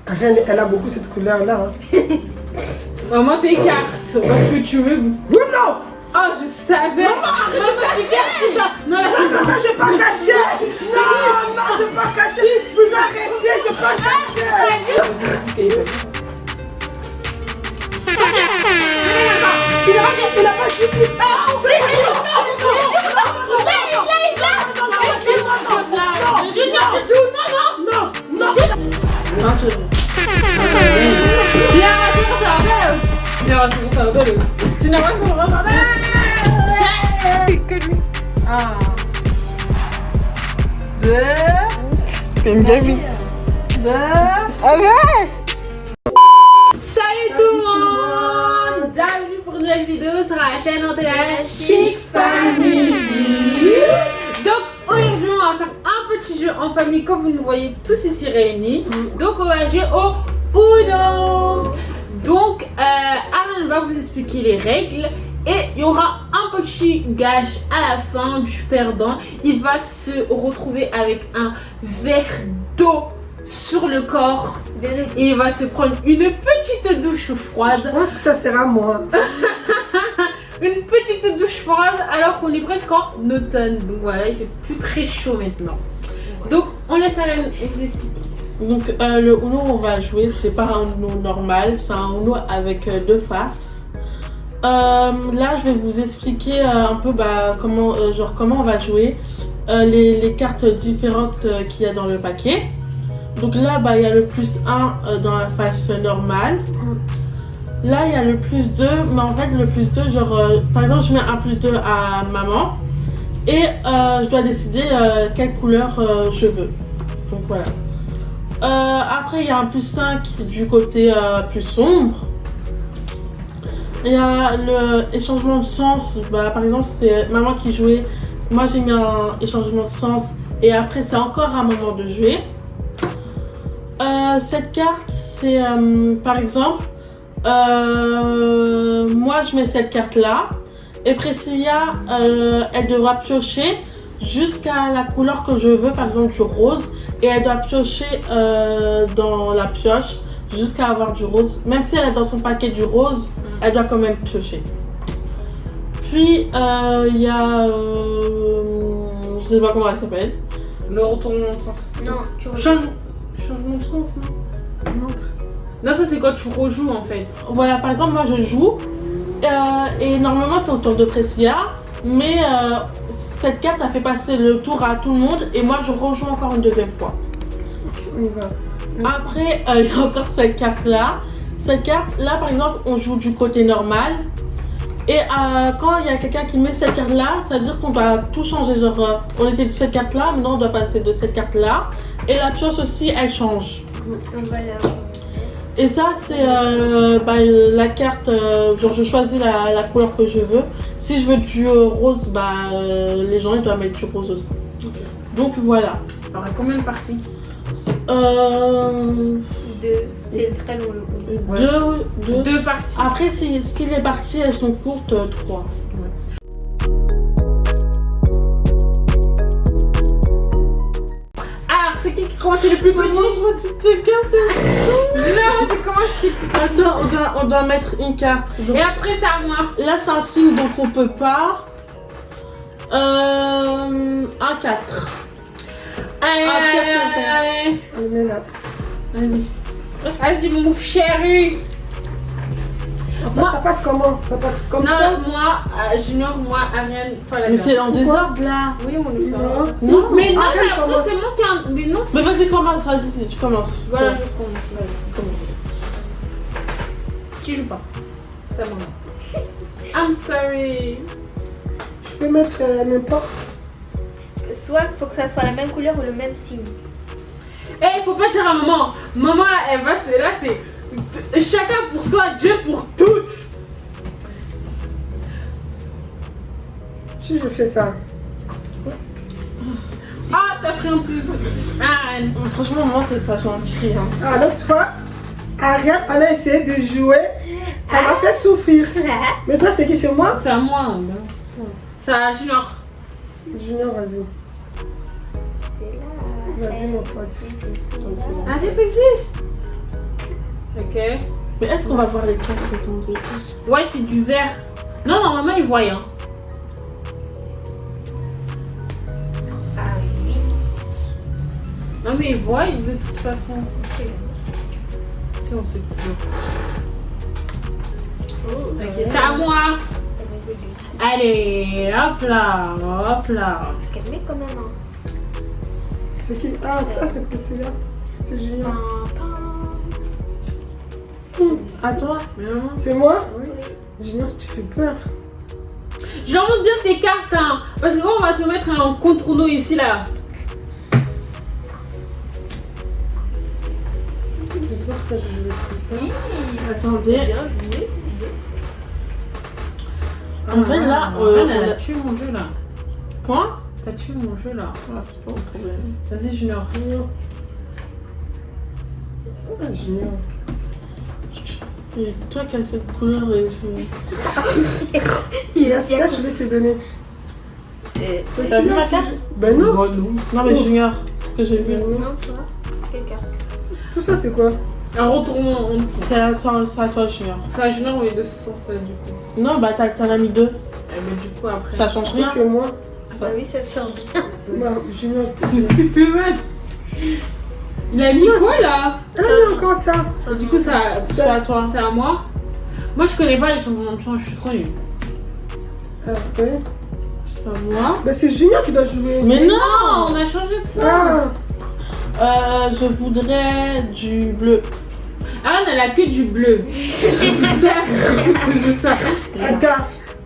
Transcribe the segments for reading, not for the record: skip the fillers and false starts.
Elle a beaucoup cette couleur-là. Hein. Maman, t'écartes parce que tu veux. Non! Oh, je savais! Maman, t'écartes! Non, là, c'est Non, je vais pas cacher! Non, je vais pas cacher! Vous arrêtez, je vais pas cacher! Il a pas suivi! Un, deux. T'aimes bien lui. Deux. Salut tout le monde! Bienvenue pour une nouvelle vidéo sur la chaîne Antella Chic Family. Donc aujourd'hui on va faire un petit jeu en famille comme vous nous voyez tous ici réunis. Donc on va jouer au Uno. Donc Aaron va vous expliquer les règles. Et il y aura un petit gage à la fin du perdant. Il va se retrouver avec un verre d'eau sur le corps. Et il va se prendre une petite douche froide. Je pense que ça sera moi. Une petite douche froide alors qu'on est presque en automne. Donc voilà, il fait plus très chaud maintenant. Donc on laisse Alain vous expliquer. Donc le Uno on va jouer, c'est pas un Uno normal, c'est un Uno avec deux faces. Là je vais vous expliquer un peu comment on va jouer les cartes différentes qu'il y a dans le paquet. Donc là il y a le plus 1 dans la face normale. Là il y a le plus 2, mais en fait le plus 2 par exemple je mets un plus 2 à maman et je dois décider quelle couleur je veux. Donc voilà. Après il y a un plus 5 du côté plus sombre. Il y a le échangement de sens, par exemple c'est maman qui jouait, moi j'ai mis un échangement de sens et après c'est encore un moment de jouer. Cette carte c'est par exemple, moi je mets cette carte là et Priscilla elle devra piocher jusqu'à la couleur que je veux, par exemple du rose, et elle doit piocher dans la pioche jusqu'à avoir du rose, même si elle est dans son paquet du rose, elle doit quand même piocher. Puis il y a je sais pas comment elle s'appelle. Le retournement de sens. Non, tu Changement de sens, non? Non, ça c'est quand tu rejoues en fait. Voilà, par exemple moi je joue et normalement c'est au tour de Priscilla, mais cette carte a fait passer le tour à tout le monde et moi je rejoue encore une deuxième fois. On y va. Après il y a encore cette carte là. Cette carte là par exemple on joue du côté normal. Et quand il y a quelqu'un qui met cette carte là, ça veut dire qu'on doit tout changer. Genre on était de cette carte là, maintenant on doit passer de cette carte là. Et la pioche aussi elle change. Et ça c'est la carte, genre je choisis la couleur que je veux. Si je veux du rose, les gens ils doivent mettre du rose aussi. Donc voilà. Alors combien de parties? Deux. C'est très long le coup. Deux parties. Après si les parties elles sont courtes, 3. Alors c'est qui commence le plus petit? Moi tu te cartes. Non, tu commences le plus petit. Attends, on doit mettre une carte. Donc, Et après c'est à moi. là c'est un signe donc on peut pas. Un 4. Allez. On le met là. Vas-y. Vas-y mon chéri. Ça passe comment? Ça passe comme ça? Non, moi, Junior, moi, Ariane, toi la Mais c'est en désordre là. Oui, on le fait. Non. Non. Mais non, Ariane mais après commence. c'est moi qui a... Mais non, c'est... Mais vas-y commence, vas-y tu commences. Voilà, Commence. je commence. Commence. Tu joues pas. C'est à moi. I'm sorry. Je peux mettre n'importe. Soit il faut que ça soit la même couleur ou le même signe. Eh, faut pas dire à maman. Maman, là, elle va, c'est... Là, c'est... Chacun pour soi, Dieu pour tous. Si je fais ça. Ah, t'as pris un plus. Ariane. Franchement maman t'es pas gentille hein. Ah, l'autre fois, Ariane, on a essayé de jouer. Elle m'a fait souffrir. Maintenant, c'est qui? C'est moi? C'est à moi. Hein. C'est à Junior. Junior, vas-y. C'est là. Vas-y, mon pote. Allez, vas-y. Ok. Mais est-ce qu'on va voir les cartes qui tombent tous? Ouais, c'est du vert. Non, normalement, ils voient. Hein. Ah oui. Non, mais ils voient de toute façon. Si on sait plus. Oh, C'est à moi. Allez, hop là, hop là. Se calmer quand même. Hein. C'est qui? Ah, ça, c'est Priscilla. C'est Junior. À toi? C'est moi? Junior, tu fais peur. Je leur montre bien tes cartes, hein. Parce que quand on va te mettre un contre nous ici, là. Je sais pas pourquoi je jouais comme ça. Attendez. Bien joué. En fait, là, elle on a a... tué mon jeu, là. Quoi? T'as tué mon jeu, là. Ah, c'est pas un problème. Vas-y, Junior. Ah, Junior. Et toi qui as cette couleur, Là, je vais te donner. T'as vu ma carte? Ben non. Bon, nous. Non, mais Junior, ce que j'ai vu. Non, toi. Quelle carte? Tout ça, c'est quoi? Un retournement. C'est à toi, Junior. C'est à Junior ou les deux ce sens-là, du coup. Non, bah t'en as mis 2. Mais du coup, après. Ça change Oui, rien. c'est moi. Bah oui, ça sort bien. Bah, Junior. C'est plus mal. Il a mis quoi, là? Ah, mais encore ça. Du coup, ça. C'est à toi. C'est à moi. Moi, je connais pas les changements de change, je suis trop nulle. Après. C'est à moi. Bah, c'est Junior qui doit jouer. Mais non! Non, on a changé de sens. Ah, Je voudrais du bleu. Ah, on a la queue du bleu. C'est ça. attends.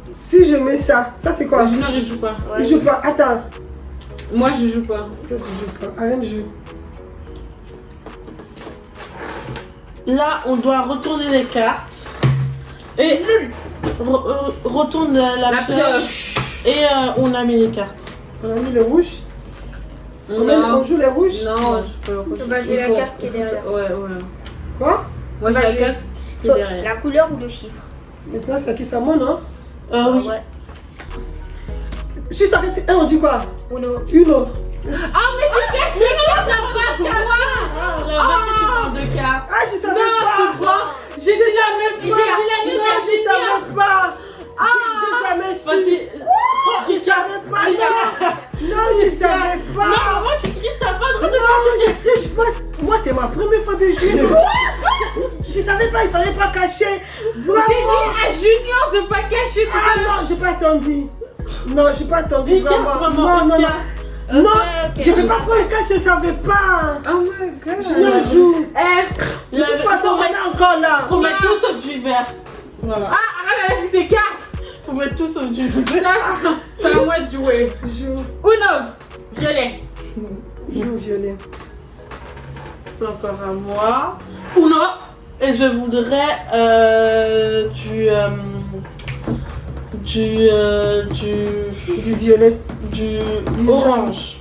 Si je mets ça, ça c'est quoi? Junior, il joue pas. Je joue pas. Attends. Moi, je joue pas. Toi, tu joues pas. Arène joue. Là, on doit retourner les cartes. Et retourne la pioche. Et on a mis les cartes. On a mis les rouges. On Non. joue les rouges. Non, je peux pas. Bah, je vais la carte qui est derrière. Ouais. Quoi? Moi, j'ai Bah, la je- carte qui est derrière. La couleur ou le chiffre? Maintenant, c'est à qui ça, moi, non? Oui. Ouais. Si ça arrête, on dit quoi? Uno. Uno. Ah, mais tu caches les cartes, t'as pas droit. Tu prends 2 cartes. Ah, je savais Non, pas. tu prends. Je savais pas. J'ai la nuit, Non, je savais pas. J'ai jamais su. Vas-y. Je savais pas. Non, je savais Non, pas. maman, tu cries, t'as pas le droit de Non, je triche pas. Moi, c'est ma première fois de jouer. Je savais pas, il fallait pas cacher. J'ai Vraiment. dit à Junior de pas cacher tout Ah à l'heure. non, j'ai pas attendu. Non, j'ai pas attendu Une carte, vraiment. maman, Non, non, une non. carte. Non, Ok, je vais ok. pas prendre le cache, je savais pas. Oh my god. Je joue. Eh. De toute façon, on est encore là. Faut mettre tout sauf du vert. Voilà. Ah, elle a vu tes cartes. Faut mettre tout sauf du vert. Ça, c'est à moi de jouer. Joue. Uno. Violet. Joue violet. C'est encore à moi. Ou non. Et je voudrais Du violet. du orange.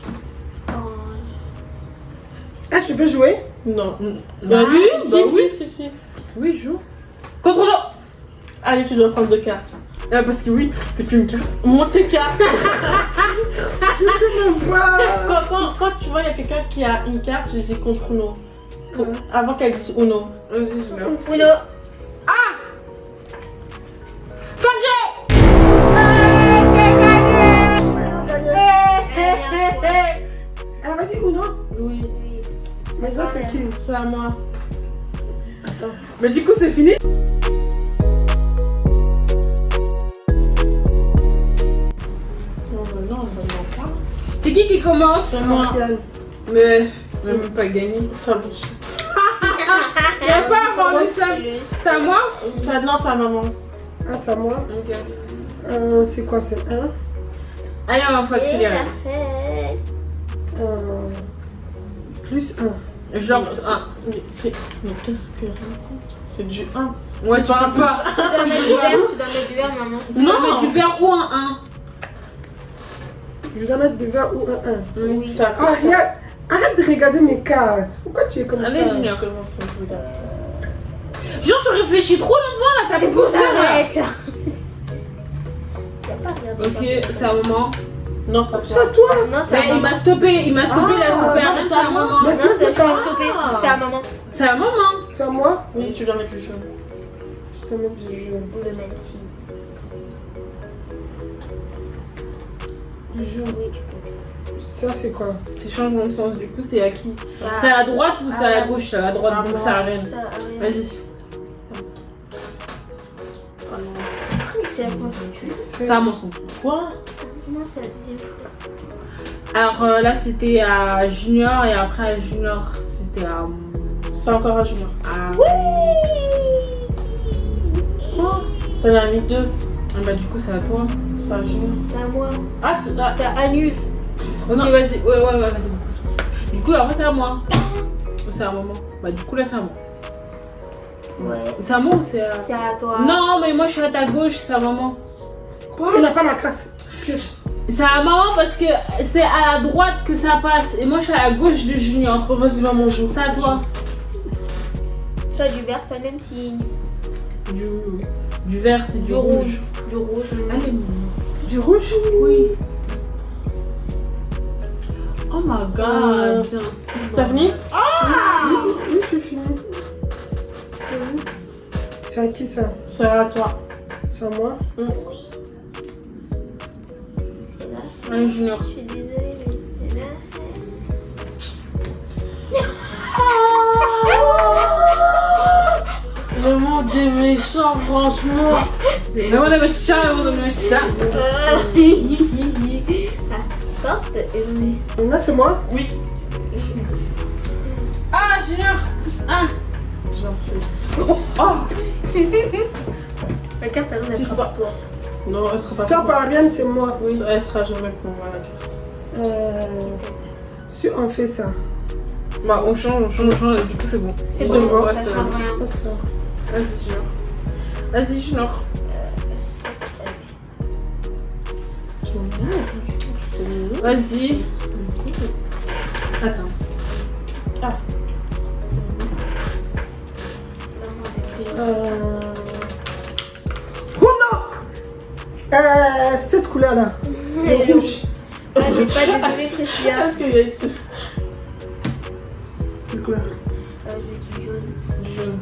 Ah, je peux jouer? Non. Bah Vas-y, oui, si, bah oui. si. Oui, je joue. Contre l'eau. Allez, tu dois prendre 2 cartes. Parce que oui, c'était plus une carte. Monte tes cartes. Je sais même pas. Quand tu vois, il y a quelqu'un qui a une carte, je dis contre nous. Avant qu'elle dise Uno. Vas-y, je l'ai. Uno. Fin de jeu. Elle m'a dit ou non? Oui. Maintenant, c'est qui? C'est à moi. Mais du coup, c'est fini. Non, pas. C'est qui commence? C'est moi. Mais on n'a même pas gagné. Ta bouche. Il n'y a pas avant le seul. C'est à moi? Ça, non, c'est à maman. Ah, c'est à moi. Ok. C'est quoi? C'est 1. Allez, on va accélérer. Plus 1. Genre plus 1. Mais qu'est-ce que raconte? C'est du 1. Ouais, tu pas peux pas. Tu dois mettre du vert, tu dois mettre du vert, maman. Non, mais tu verras ou un 1. Je dois mettre du vert ou un 1. Oui. Ah, regarde. Arrête de regarder mes cartes. Pourquoi tu es comme Allez, ça? Junior. Comment ça se regarde? Genre, tu réfléchis trop lentement là, t'as C'est beaucoup pour de là. arrête là. Y'a pas rien de Ok, c'est un moment. Non, ça C'est à toi. Non, c'est Bah, à il maman. m'a stoppé, il a stoppé. non, Ah, mais c'est c'est à un moi. moment. Mais Non, c'est ça. stoppé. C'est à maman. C'est un moment. C'est à moi? Oui, tu dois mettre du jaune. Je te mets du jaune. On le met ici. Du jaune. Ça, c'est quoi? C'est changement de sens, du coup, c'est à qui? Ça. C'est à la droite ou c'est à la Ah. gauche? C'est à la droite, Ah, donc moi. c'est à Rennes. Ça, rien. Vas-y. C'est à quoi? C'est à mon son. Quoi? Non, c'est la deuxième fois. Alors là, c'était à Junior et après à Junior, c'était à. C'est encore à Junior. Quoi? T'en as mis 2. Bah, du coup, c'est à toi. C'est à Junior. C'est à moi. Ah, c'est à... C'est à nul. Ok, vas-y. Ouais, vas-y. Du coup, après, c'est à moi. C'est à maman. Bah, du coup, là, c'est à moi. Ouais. C'est à moi ou c'est à. C'est à toi. Non, mais moi, je suis à ta gauche, c'est à maman. Quoi? Il n'a pas la carte. Pioche. C'est à maman parce que c'est à la droite que ça passe. Et moi, je suis à la gauche de Junior. Oh, vas-y, maman, joue. C'est à toi. Soit du vert, soit le même signe. Du vert, c'est du rouge. Du rouge. Allez, Du rouge? oui. Oh my god. T'as fini? Oui, j'ai fini. C'est à qui ça? C'est à toi. C'est à moi? C'est là. Allez, Junior. Je suis désolée, mais c'est là. Le monde des méchants, franchement. Le monde de chat, le monde de chat. Porte et on est. Et là, c'est moi? Oui. Ah, Junior, plus 1. J'en fais. La carte, elle est pour toi. Non, elle sera pas Stop, Ariane, c'est moi. Oui. Elle sera jamais pour moi, la carte. Si on fait ça. Bah, on change, du coup, c'est bon. C'est bon, bon, ouais, ça c'est change bon. rien. Parce que... Vas-y, Junior. Vas-y, Junior. Vas-y. Attends. Ah. Oh non! Cette couleur-là. Le rouge. Ah, j'ai pas désolé, Christian. Est-ce qu'il y a ici? Quelle couleur? J'ai du jaune.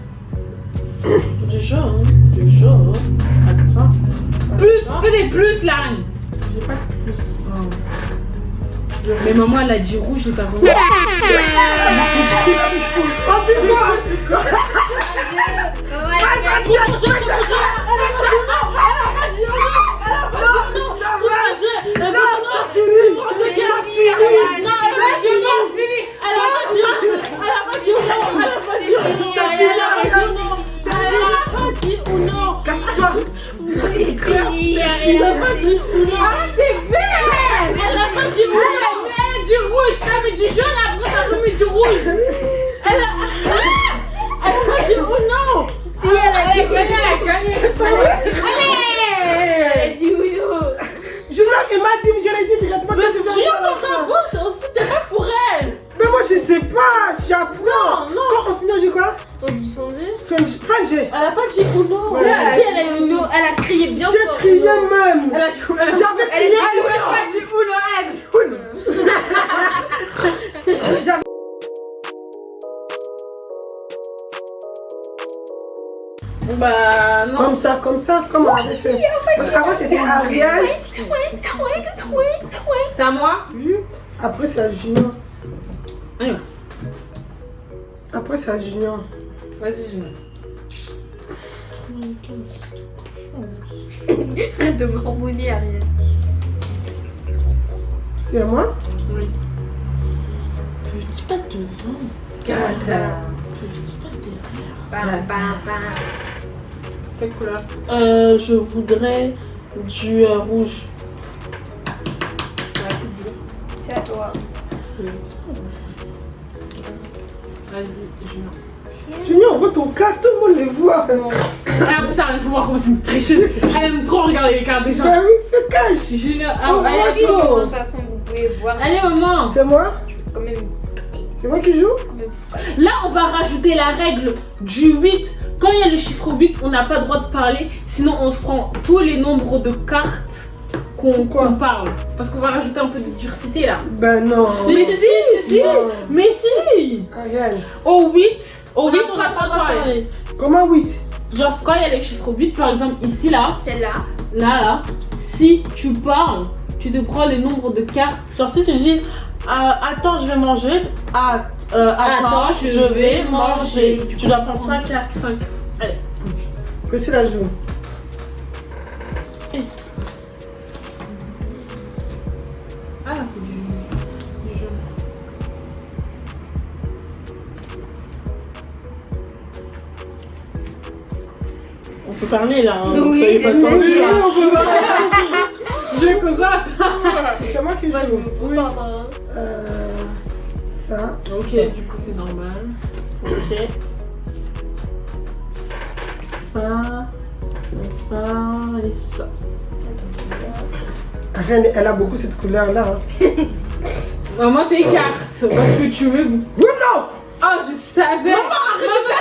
Du jaune. Du jaune. Attends. Plus, fais des plus, là. J'ai pas de plus. Mais maman, elle a dit rouge et t'as vraiment. Oh, tu vois? Casse-toi! Il a pas dit ou non. Ah, t'es belle! Elle a pas dit ou non. Elle a mis du rouge, t'as mis du jaune, après t'as remis du rouge. Elle a pas dit ou non. Si, elle a dit Elle a gagné. Elle a Allez! dit oui, non. Junior, il m'a dit, je l'ai dit directement. Toi, tu viens Junior, de dans ta bouche aussi, t'es pas pour elle. Mais moi, je sais pas. Si j'apprends. Non. Quand on finit, j'ai quoi? On dit fondue. Fin G. Elle a pas dit ou non. Ouais. Si, elle a dit non. Elle a crié bien J'ai fort. crié même. Elle a dit J'avais crié. Elle a pas dit Uno, elle a dit Uno. J'avais- Bah non. Comme ça, comme on avait fait. Parce qu'avant, c'était Ariel. C'est à moi. Oui. Après, c'est à Junior. On y va. Après, c'est à Junior. Vas-y, Junior. De marmonner, Ariel. C'est à moi? Oui. Dis pas devant. Tata. Dis pas derrière. Bam, bam, bam. Quelle couleur? Je voudrais du rouge. C'est à toi. Vas-y, Junior. Junior, on voit ton cas, tout le monde les voit. Ah, pour ça, il faut voir comment c'est une tricheuse. Elle aime trop regarder les cartes des gens. Bah oui, fais cash. Junior, Oh, allez, ouais, vite. toi. De toute façon, vous pouvez voir. Allez, maman. C'est moi? Quand même. C'est moi qui joue? Là, on va rajouter la règle du 8. Quand il y a le chiffre 8, on n'a pas le droit de parler. Sinon, on se prend tous les nombres de cartes qu'on parle. Parce qu'on va rajouter un peu de durcité là. Ben non. Mais si. Non. Mais si. Ariel. Au 8, Au On 8, a on pas n'a le pas droit de parler. parlé. Comment 8? Genre, Quand il y a les chiffres 8, par exemple, ici, là, Celle-là. là, si tu parles, tu te prends les nombres de cartes. genre si tu dis attends, je vais manger. Attends, je vais manger. Tu dois prendre 5 cartes. 5. Allez. Précis la joue. Ah, c'est du jaune. On peut parler là, hein. Oui, Soyez pas tendus là. Je concentre. C'est moi qui joue. Oui. Bonsoir. Ça. Ok, du coup, c'est normal. Ok. Ça, et ça, et ça. Reine, elle a beaucoup cette couleur-là. Hein. Maman, tes cartes. Parce que tu veux. Oui, non! Oh, je savais. Maman,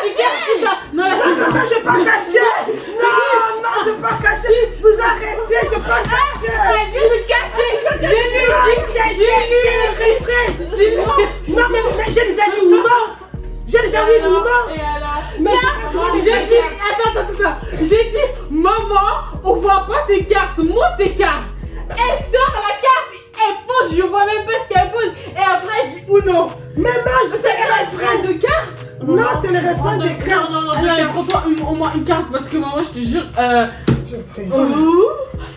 tes cartes. Non, là, Non, non, je vais pas cacher! Non, non, je vais pas cacher! Vous arrêtez, je vais pas cacher! elle vient de cacher. J'ai lu. Non, mais j'ai déjà dit oui, non! J'ai déjà oui, oui, non! Et alors? Mais J'ai dit. Attends. J'ai dit, maman, on voit pas tes cartes. Montre tes cartes. Elle sort la carte. Elle pose. Je vois même pas ce qu'elle pose. Et après, elle dit Uno. mais non, je sais C'est qu'elle la a phrase de cartes. Non, c'est le refrain des crêpes. Non, Alors, prends-toi au moins une carte parce que maman, je te jure. Je prie.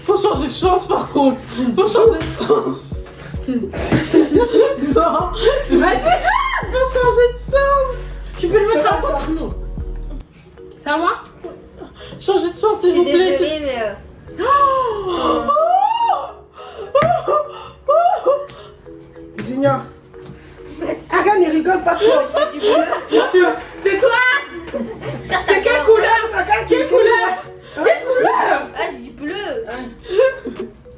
Faut changer de chance par contre. Faut changer de sens. Non, Vas-y, faut changer de sens. tu peux le C'est mettre à pas contre nous. C'est à moi? Changer de sens Je s'il suis vous plaît. désolée, mais. Junior. Arrête, ne rigole pas trop. Du bleu. Tais-toi. C'est quelle couleur? Quelle couleur? Quelle couleur? Ah, j'ai du bleu.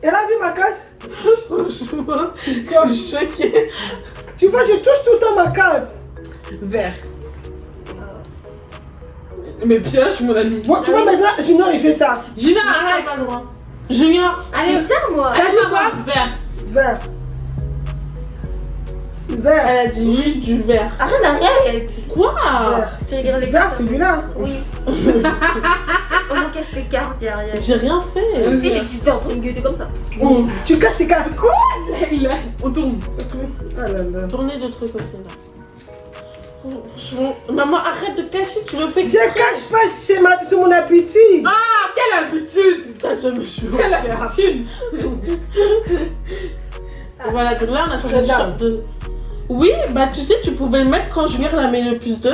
Elle a vu ma carte? Franchement, je suis choquée. Tu vois, je touche tout le temps ma carte. Vert. Mais pioche, mon ami. Bon, tu vois, maintenant, Junior, il fait ça. Gina, Non, arrête. pas le droit. Junior, Allez, ça, moi. T'as dit quoi? Vert. Vert. Vert. elle a dit juste du vert. Arrête. Quoi? Vert. Tu regardes les Vert, cartes. celui-là. Oui. On me cache les cartes, y'a rien. J'ai rien fait. Tu sais, tu t'es en train de gueuler comme ça. Oh, tu caches tes cartes. Quoi? On tourne. Ah là là. Tournez de trucs aussi là. Franchement, maman, arrête de cacher, tu le fais. Je cache pas, c'est mon habitude. Ah, quelle habitude. T'as jamais joué. Quelle habitude. Voilà, donc là on a changé de J'adore. shop de... Oui, bah tu sais, tu pouvais le mettre quand Junior l'a mis le plus 2.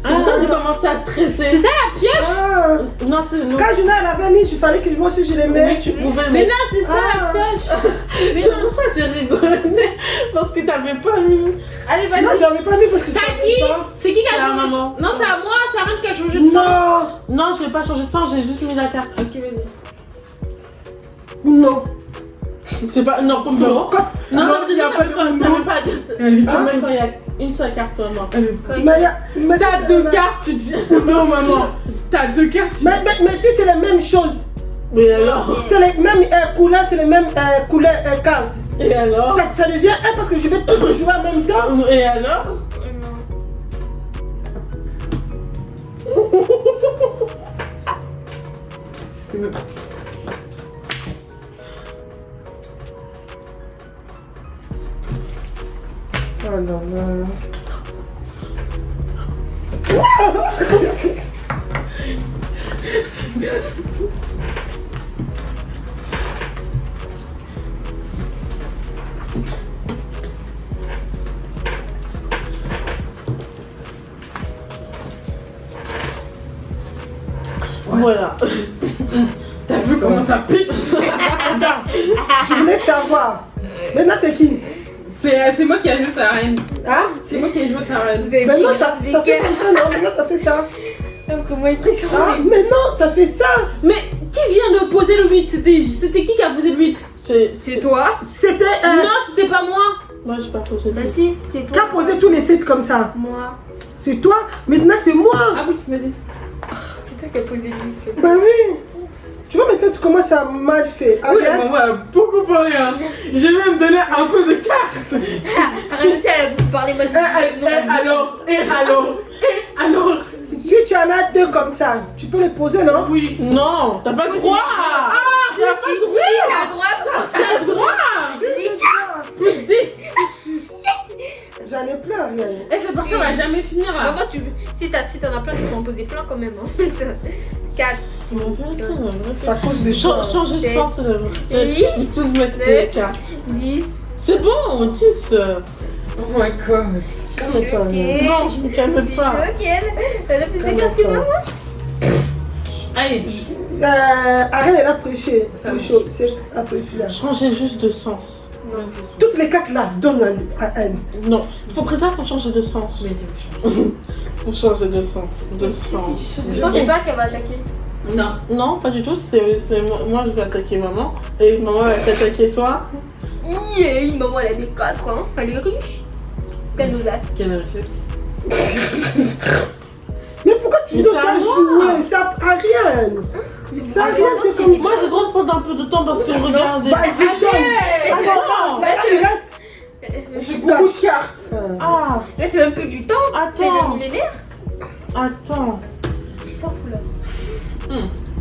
C'est pour ça que j'ai commencé à stresser. C'est ça la pioche? Ah. Non, c'est le... Quand Junior l'avait mis, il fallait que moi aussi je les Oui, mette. tu pouvais le Mais mettre. non, c'est ça la Ah. pioche. Mais c'est pour ça que j'ai rigolé. Parce que t'avais pas mis. Allez, vas-y. Non, j'avais pas mis parce que je C'est à savais qui? pas. C'est qui qui C'est a à changé? maman. Non, c'est à moi, c'est Arène qui a changé de sens. Non. Non, je vais pas changer de sens, j'ai juste mis la carte. Ok, vas-y. Non. C'est pas. Non, pour Non. moi. Non, Non, non, déjà, y a t'avais pas pas. de T'avais nom. pas. Ah. Même quand il y a une seule carte, non. Mais T'as c'est- deux cartes, tu dis. Non, maman. T'as deux cartes, tu dis. Mais si c'est la même chose. Mais alors. C'est les mêmes couleurs, c'est les mêmes couleurs cartes. Et alors. Ça devient un parce que je vais tout jouer en même temps. Et alors. C'est même- Oh là là. Voilà. T'as vu comment ça pique? Je voulais savoir. Maintenant, c'est qui? C'est moi qui ai joué sa reine. Hein? C'est moi qui ai joué sa reine. Vous avez Maintenant, pris ça fait comme ça, non? Maintenant, ça fait ça. Comment il pression. Ah, mais non, ça fait ça. Mais qui vient de poser le 8? C'était qui a posé le 8? C'est toi. C'était Non, c'était pas moi. Moi, j'ai pas posé. Bah si, c'est Qui a toi. posé tous les 7 comme ça? Moi. C'est toi. Maintenant, c'est moi. Ah oui, vas-y. C'est toi qui as posé lui. Bah oui. Tu vois, maintenant, tu commences à mal faire. Oui, Ariane, maman a beaucoup parlé. Hein. J'ai même donné un peu de cartes. Arrête aussi, elle a beaucoup parlé. Moi, Alors. si tu en as deux comme ça, tu peux les poser, non? Oui. Non, t'as pas le droit. T'as pas le droit. Oui, t'as droit. T'as le droit. Plus 10. J'en ai plein, Ariane. Et c'est parti, on va jamais finir là. Maman, si t'en as plein, tu peux en poser plein quand même. Hein. 4. Ça cause des choses. Changer de sens, c'est la Oui. Il faut mettre les cartes. 10. C'est bon, 10. Oh my god. Calme-toi, Ariane. Non, je me calme pas. Ok. Elle a plus de cartes que maman. Allez. Ariane, elle a prêché. C'est apprécié là. Changer juste de sens. Toutes les cartes là, donne-la à elle. Non, pour ça, faut changer de sens. Faut changer de sens. De sens. Je pense que c'est toi qui va attaquer. Non. Non, pas du tout. C'est moi, je vais attaquer maman. Et maman va t'attaquer toi. Maman, elle a des 4. Hein. Elle est riche. Quelle nous as. Quelle richesse. Mais pourquoi tu Mais dois c'est à moi. jouer? C'est à Ariane. C'est Ariane, c'est comme ça. Moi, j'ai le droit de prendre un peu de temps parce que regardez. Vas-y, donne. Mais c'est Attends, Bah, il reste. J'ai beaucoup de cartes. Ah, Là, c'est même plus du temps. C'est le attends. millénaire. Attends. Qui s'en fout là.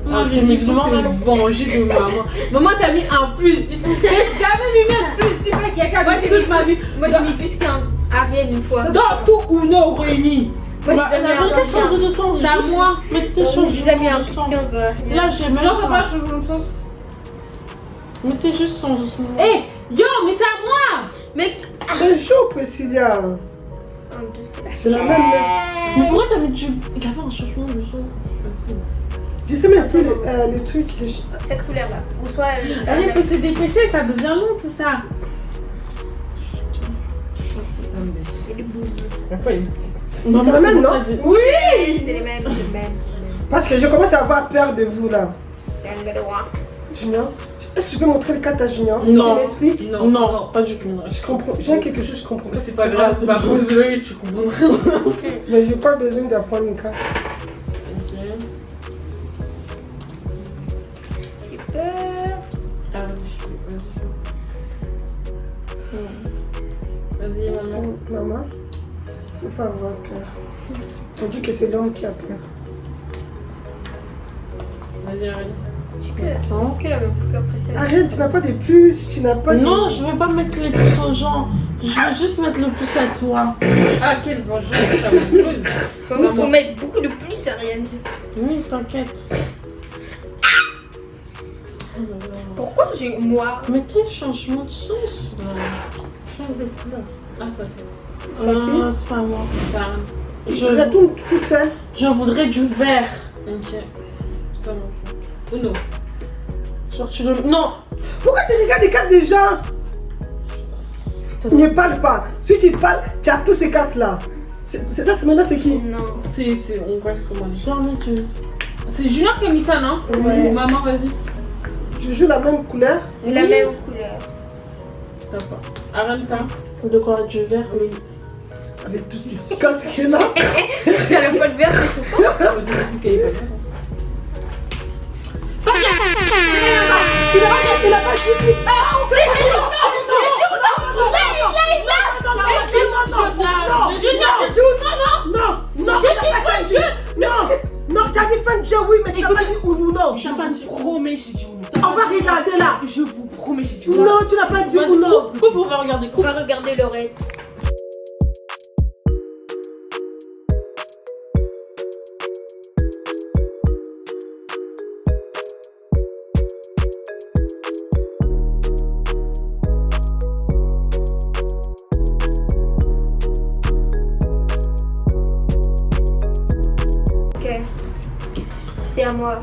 Moi, Ok, j'ai mais mis je pour demande te alors. venger de maman. Maman, t'as mis un plus 10. J'ai jamais mis un plus 10 avec quelqu'un Moi, de j'ai toute mis, ma vie. j'ai mis plus 15. Ariane une fois. Dans tout ou non réuni. Moi, Bah, j'ai jamais la mis un vérité, plus changer 15. de sens. C'est à juste. moi. Mais tu sais, changer J'ai jamais mis un de plus sens. 15. Là, j'ai même Genre, t'as pas pas. changement de sens. Mettez juste son de ce moment. Eh, yo, mais c'est à moi. Mais. Mais joue, Priscilla. C'est la même. Mais pourquoi t'as mis du. Il y avait un changement de son. Je sais même plus les trucs. Cette couleur là. Ou soit. Allez, faut se dépêcher, ça devient long tout ça. C'est les boules. C'est la même, non? Oui. C'est les mêmes. Parce que je commence à avoir peur de vous là. C'est le roi. Junior, est-ce que je peux montrer les cartes à Junior? Non. Tu m'expliques? Non, pas du tout. Je comprends. J'ai quelque chose que je comprends pas. C'est pas grave, c'est pas posé, tu comprends. Mais j'ai pas besoin d'apprendre une carte. J'ai peur. Vas-y, maman. Maman, faut pas avoir peur. On dit que c'est l'homme qui a peur. Vas-y, arrête. Que la même couleur précieuse. Arrête, tu n'as pas de plus, tu n'as pas de... Non, je vais pas mettre les plus aux gens. Je vais juste mettre le plus à toi. Ah, quelle vengeance, ça me brûle. Faut mettre beaucoup de plus, Ariane. Oui, t'inquiète. Pourquoi j'ai moi? Mettez le changement de sens. Là. Change de couleur. Ah, ça fait. Ça qui? C'est à moi. Je retourne toute seule. Je voudrais du vert. Ok. Ça m'en fout. Uno. Genre tu le... Non. Pourquoi tu regardes les cartes des gens? Ne parle pas. Si tu parles, tu as tous ces cartes là. C'est ça, ce moment-là, c'est qui? Non. On voit comment on dit. J'en ai du... C'est Junior qui a mis ça, non? Ouais. Maman, vas-y. Je joue la même couleur. La même couleur. Ça va. Arrête pas. De quoi? Du vert? Oui. Avec tous ces cartes qui est là. Si elle a pas de vert, c'est choquant. Ah, vous avez dit qu'il y avait pas de vert. Il a pas dit. Junior, j'ai dit ou non, non? Non, non. J'ai dit fin de jeu. Non, non, tu as dit fin de jeu, oui, mais tu n'as pas dit ou non. Je vous promets, j'ai dit ou non. On va regarder là. Je vous promets, j'ai dit ou non. Non, tu n'as pas dit ou non. Coupe, on va regarder. On Coupe. va regarder l'oreille. Ok. C'est à moi.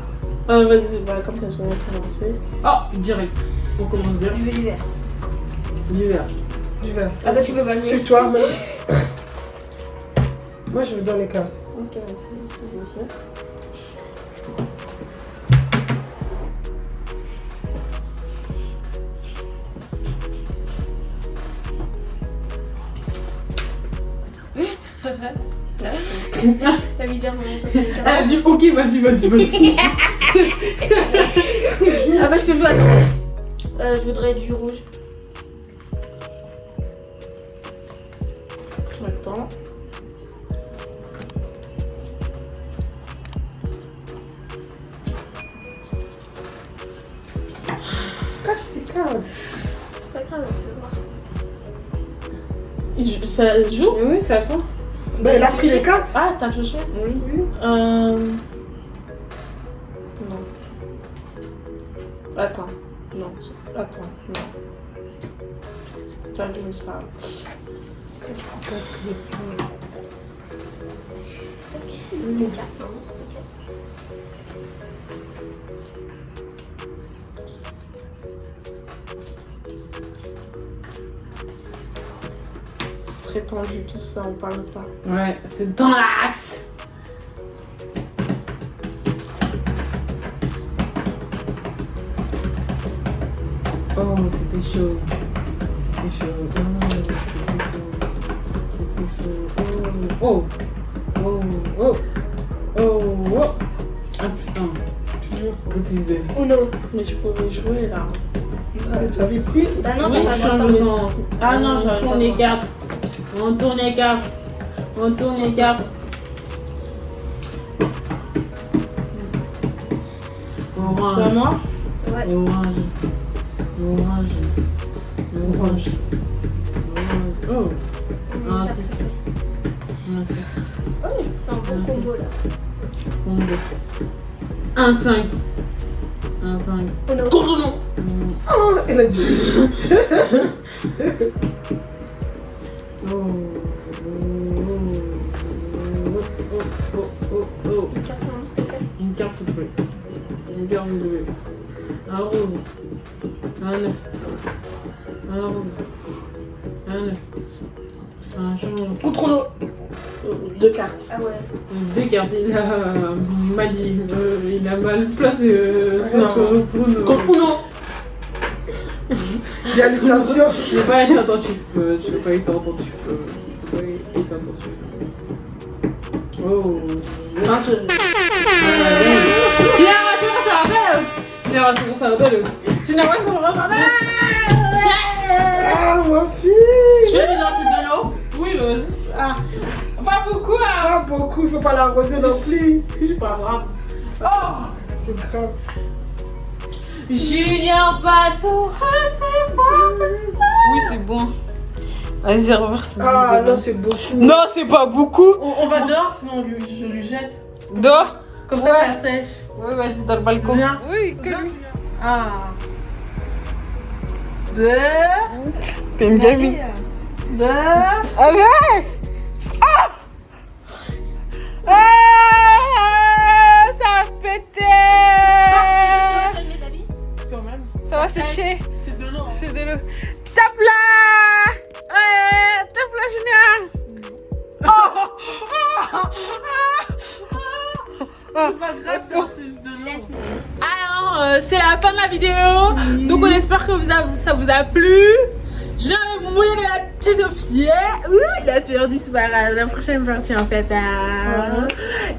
Vas-y, bah, comme ça, je vais commencer. Oh, direct. On commence bien. Je veux du vert. Du vert. Je vais. Ah bah tu peux pas le C'est toi, mais... Moi, je vous donne les cartes. Ok, c'est ça. La misère, maman. Elle a dit ok, vas-y. Ah bah je peux jouer, attends. Je voudrais du rouge. Attends. Cache tes cartes. C'est pas grave, on peut voir. Ça joue? Oui, c'est à toi. Ben, il a pris les cartes. Ah, t'as pioché? Oui. Non. Attends. Non. Attends. Non. T'as vu, c'est pas grave. Les cartes, maman, s'il te plaît. C'est très tendu tout ça, on parle pas. Ouais, c'est dans l'axe. Oh, c'était chaud. C'était chaud. Oh. Ah putain. Toujours le plus de. Uno. Mais je pouvais jouer là. Tu avais pris. Bah non, Oui, t'as pas change le de temps. sens. Ah non, on j'avais tourne pas les le cartes. On tourne les cartes. On tourne les cartes. C'est à Orange. moi? Ouais. Orange. Oh. Un 6. Un 6. Oh, je fais un bon combo là. Combo. Un 5. Un 5. Uno. Tourne. Oh, elle a dit. Oh. Une carte, maman, s'il te plaît. Une carte s'il te plaît. Une carte s'il te plaît. Un rose. Un 9. Un rose. Un 9. Un chance. Contre l'eau. 2 cartes. Ah ouais. Deux cartes, il a mal dit. Il a mal placé son Non. tourne. Contre Uno. Il y a l'intention. Je vais pas être attentif. Je vais pas être attentif. Oh. Non, tu... Ah, ma fille. Tu veux lui lancer de l'eau? Oui, vas-y. Ah. Pas beaucoup, hein. Pas beaucoup, il faut pas l'arroser non plus. C'est pas grave. C'est grave. Julien passe au recevoir. Oui, c'est bon. Vas-y, reverse. Ah non, c'est beaucoup. Non, c'est pas beaucoup. On va dehors, sinon je lui jette. Dehors. Comme ça, ça sèche. Oui, vas-y, dans le balcon. Viens. Oui, Viens. Ah. 2. T'aimes bien, oui. 2. Allez! Ça a pété! Mes habits. Quand même. Ça va sécher. C'est de l'eau. C'est de l'eau. Tape là! Ouais, tape là, Julien! C'est pas grave, c'est juste de l'eau. Alors, c'est la fin de la vidéo. Donc, on espère que ça vous a plu. J'ai moulé de la petite au pied. Il a perdu, c'est pas grave. La prochaine partie, en fait.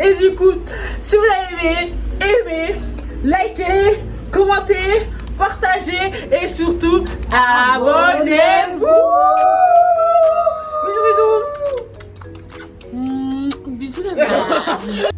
Et du coup, si vous avez aimé, likez, commentez, partagez et surtout, abonnez-vous. Bisous, bisous. Bisous, la